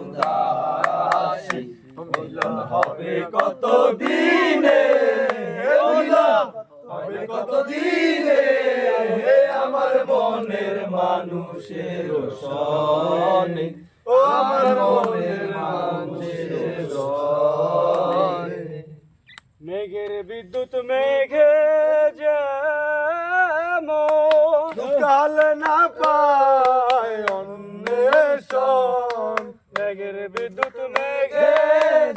উদাসী মিলন হবে কত দিনে, মিলন হবে কত দিনে, আমার মনের মানুষের সনে, ও আমার মনের মানুষের সনে। মেঘের বিদ্যুৎ মেঘে যেমন কাল না পায় অন্বেষণ, মেঘের বিদ্যুৎ মেঘে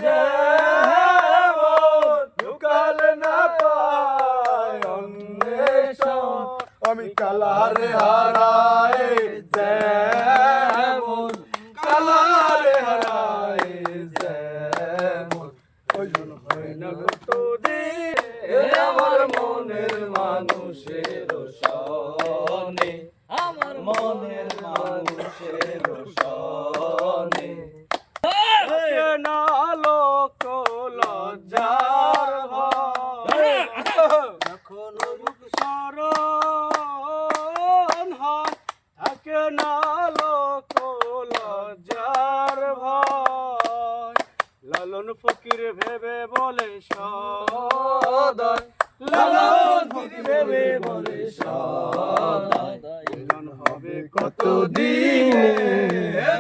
যেমন কাল না পায় অন্বেষণ, আমি কালারে হারায় যেমন, কালারে হারায় যেমন, ওই জন্য হয় না কতদিন আমার মনের মানুষের সনে, আমার মনের মানুষের সনে। না লোক লজ্জার ভয়, যখন রূপ স্মরণ হয়, থাকে না লোক লজ্জার ভয়। লালন ফকির ভেবে বলে সদয়, লালন ফকির ভেবে বলে সদয়, মিলন হবে কত দিনে,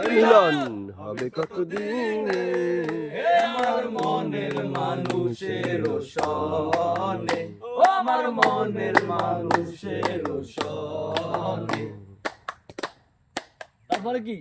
মিলন হবে কত দিনে, আমার মনের মানুষের সনে, ও আমার মনের মানুষের সনে। তারপরে কি?